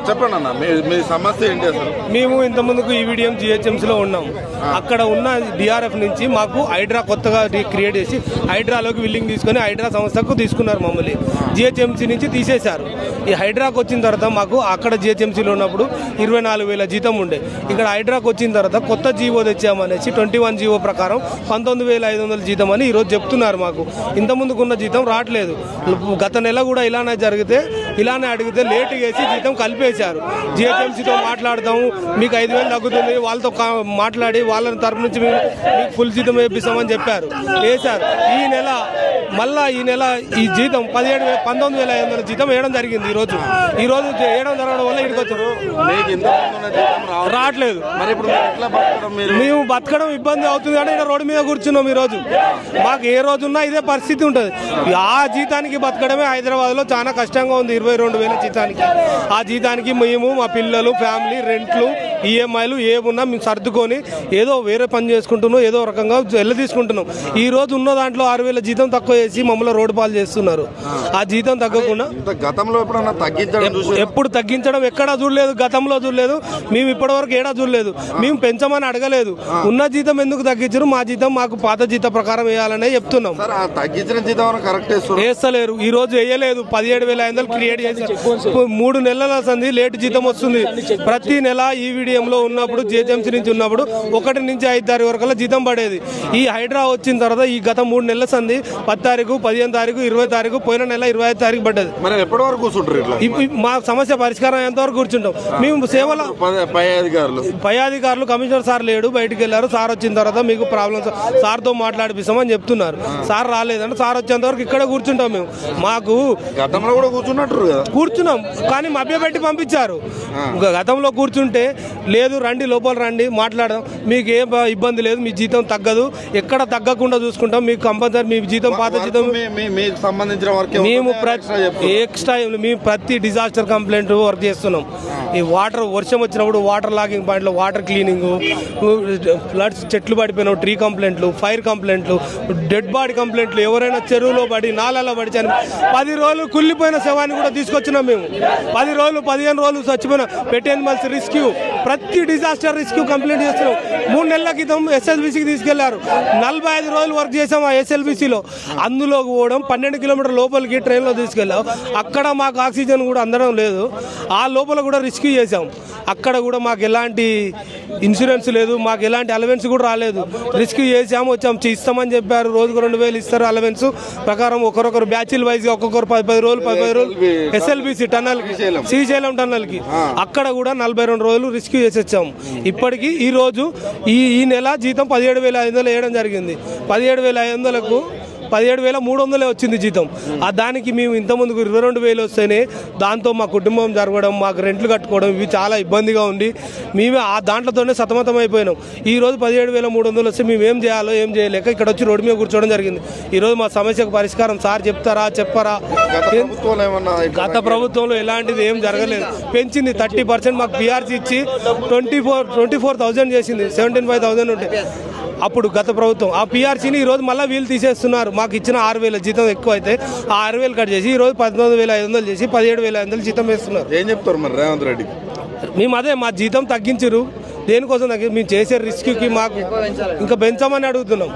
చెప్పండి అన్న, మీ సమస్య ఏంటి అసలు? మేము ఇంతకుముందుకు ఈవిడిఎం జిహెచ్ఎంసీలో ఉన్నాం. అక్కడ ఉన్న డిఆర్ఎఫ్ నుంచి మాకు హైడ్రా కొత్తగా క్రియేట్ చేసి హైడ్రాలోకి విల్లింగ్ తీసుకొని హైడ్రా సంస్థకు తీసుకున్నారు. మమ్మల్ని జిహెచ్ఎంసీ నుంచి తీసేశారు. ఈ హైడ్రాకి వచ్చిన తర్వాత మాకు అక్కడ జిహెచ్ఎంసీలో ఉన్నప్పుడు 24,000 జీతం ఉండే. ఇక్కడ హైడ్రాకి వచ్చిన తర్వాత కొత్త జీవో తెచ్చామనేసి 21 జీవో ప్రకారం 19,500 జీతం అని ఈరోజు చెప్తున్నారు. మాకు ఇంతకుముందుకున్న జీతం రావట్లేదు. గత నెల కూడా ఇలానే జరిగితే ఇలానే అడిగితే లేట్ వేసి జీతం కలిపేశారు. జిహెచ్ఎంసీతో మాట్లాడతాము, మీకు 5,000 తగ్గుతుంది, వాళ్ళతో మాట్లాడి వాళ్ళ తరపు నుంచి మీకు ఫుల్ జీతం వేపిస్తామని చెప్పారు, వేశారు. ఈ నెల ఈ జీతం 19,500 జీతం వేయడం జరిగింది. ఈ రోజు వేయడం జరగడం వల్ల ఇక్కడికి వచ్చారు. రావట్లేదు. మేము బతకడం ఇబ్బంది అవుతుంది కానీ ఇక్కడ రోడ్డు మీద కూర్చున్నాం. ఈ రోజు మాకు ఏ రోజున్నా ఇదే పరిస్థితి ఉంటుంది. ఆ జీతానికి బతకడమే హైదరాబాద్లో చాలా కష్టంగా ఉంది. 22,000 జీతానికి. ఆ జీతానికి మేము మా పిల్లలు ఫ్యామిలీ రెంట్లు ఈఎంఐలు ఏమున్నా మేము సర్దుకొని ఏదో వేరే పని చేసుకుంటున్నాం, ఏదో రకంగా వెళ్ళ తీసుకుంటున్నాం. ఈ రోజు ఉన్న దాంట్లో 6,000 జీతం తక్కువ చేసి మమ్మల్ని రోడ్డు పాలు చేస్తున్నారు. ఆ జీతం తగ్గకుండా గతంలో ఎప్పుడు తగ్గించడం ఎక్కడా చూడలేదు, గతంలో చూడలేదు, మేము ఇప్పటివరకు ఏడా చూడలేదు. మేము పెంచమని అడగలేదు. ఉన్న జీతం ఎందుకు తగ్గించరు? మా జీతం మాకు పాత జీతం ప్రకారం వేయాలనే చెప్తున్నాం. వేస్తలేరు. ఈ రోజు వేయలేదు. 17,500 క్రియేట్ చేసి 3 నెలల సంది లేట్ జీతం వస్తుంది. ప్రతి నెల ఈవిడిఎంలో ఉన్నప్పుడు జిహెచ్ఎంసీ నుంచి ఉన్నప్పుడు 1 నుంచి 5 తారీఖు వరకు జీతం పడేది. ఈ హైడ్రా వచ్చిన తర్వాత ఈ గత 3 నెలల సంది 10 తారీఖు 15 తారీఖు 20 తారీఖు పోయిన నెల 25 తారీఖు పడ్డది. మా సమస్య పరిష్కారం ఎంతవరకు కూర్చుంటాం. మేము సేవల పై అధికారులు కమిషనర్ సార్ లేడు, బయటికి వెళ్ళారు. సార్ వచ్చిన తర్వాత మీకు ప్రాబ్లమ్స్ సార్తో మాట్లాడిపిస్తామని చెప్తున్నారు. సార్ రాలేదంటే సార్ వచ్చేంత వరకు ఇక్కడ కూర్చుంటాం. మేము మాకు గతంలో కూడా కూర్చున్నాం కానీ మభ్యపెట్టి పంపించారు. గతంలో కూర్చుంటే లేదు రండి లోపల రండి మాట్లాడదాం, మీకు ఏ ఇబ్బంది లేదు, మీ జీతం తగ్గదు, ఎక్కడ తగ్గకుండా చూసుకుంటాం, మీకు కంపల్సరీ మీ జీతం పాత జీతం సంబంధించిన మేము ఎక్స్ట్రా మేము ప్రతి డిజాస్టర్ కంప్లైంట్ వర్క్ చేస్తున్నాం. ఈ వర్షం వచ్చినప్పుడు వాటర్ లాగింగ్ పాయింట్లో వాటర్ క్లీనింగ్, ఫ్లడ్స్ చెట్లు పడిపోయిన ట్రీ కంప్లైంట్లు, ఫైర్ కంప్లైంట్లు, డెడ్ బాడీ కంప్లైంట్లు, ఎవరైనా చెరువులో పడి నాలలో పడి 10 రోజులు కుళ్ళిపోయిన శవాన్ని కూడా తీసుకొచ్చినాం. మేము 10 రోజులు 15 రోజులు చచ్చిపోయిన పెట్ ఎనిమల్స్ రెస్క్యూ, ప్రతి డిజాస్టర్ రెస్క్యూ కంప్లైంట్ చేస్తున్నాం. 3 నెలల క్రితం ఎస్ఎల్బీసీకి తీసుకెళ్లారు. 45 రోజులు వర్క్ చేసాం ఆ ఎస్ఎల్బీసీలో. అందులో పోవడం 12 కిలోమీటర్ లోపలికి ట్రైన్లో తీసుకెళ్ళాం. అక్కడ మాకు ఆక్సిజన్ కూడా అందడం లేదు. ఆ లోపల కూడా రెస్క్యూ చేసాం. అక్కడ కూడా మాకు ఎలాంటి ఇన్సూరెన్స్ లేదు, మాకు ఎలాంటి అలవెన్స్ కూడా రాలేదు. రెస్క్యూ చేసాము, వచ్చాము, ఇస్తామని చెప్పారు. రోజుకు 2,000 ఇస్తారు అలవెన్స్ ప్రకారం. ఒకరొకరు బ్యాచ్ల వైజ్ ఒక్కొక్కరు 10 రోజులు ఎస్ఎల్బీసీ టన్నల్కి, శ్రీశైలం టన్నల్కి అక్కడ కూడా 42 రోజులు రెస్క్యూ చేసి వచ్చాము. ఇప్పటికీ ఈ రోజు ఈ నెల జీతం 17,500 వేయడం జరిగింది. 17,500కు 17,300 వచ్చింది జీతం. దానికి మేము ఇంతకుముందుకు 22,000 వస్తేనే దాంతో మా కుటుంబం జరగడం, మాకు రెంట్లు కట్టుకోవడం ఇవి చాలా ఇబ్బందిగా ఉండి మేమే ఆ దాంట్లోనే సతమతం అయిపోయినాం. ఈ రోజు 17,300 వస్తే మేము ఏం చేయాలో ఏం చేయలేక ఇక్కడ వచ్చి రోడ్డు మీద కూర్చోవడం జరిగింది. ఈరోజు మా సమస్యకు పరిష్కారం సార్ చెప్తారా చెప్పరా? గత ప్రభుత్వంలో ఎలాంటిది ఏం జరగలేదు. పెంచింది 30%. మాకు పిఆర్సీ ఇచ్చి 24,000 చేసింది. 75,000 ఉంటే అప్పుడు గత ప్రభుత్వం. ఆ పిఆర్సీని ఈరోజు మళ్ళీ వీళ్ళు తీసేస్తున్నారు. మాకు ఇచ్చిన 6,000 జీతం ఎక్కువ అయితే ఆ 6,000 కట్ చేసి ఈరోజు 19,500 చేసి 17,500 జీతం వేస్తున్నారు. ఏం చెప్తారు మరి రేవంత్ రెడ్డి? మేము అదే మా జీతం తగ్గించరు. దేనికోసం మేము చేసే రిస్క్కి మాకు ఇంకా పెంచమని అడుగుతున్నాం.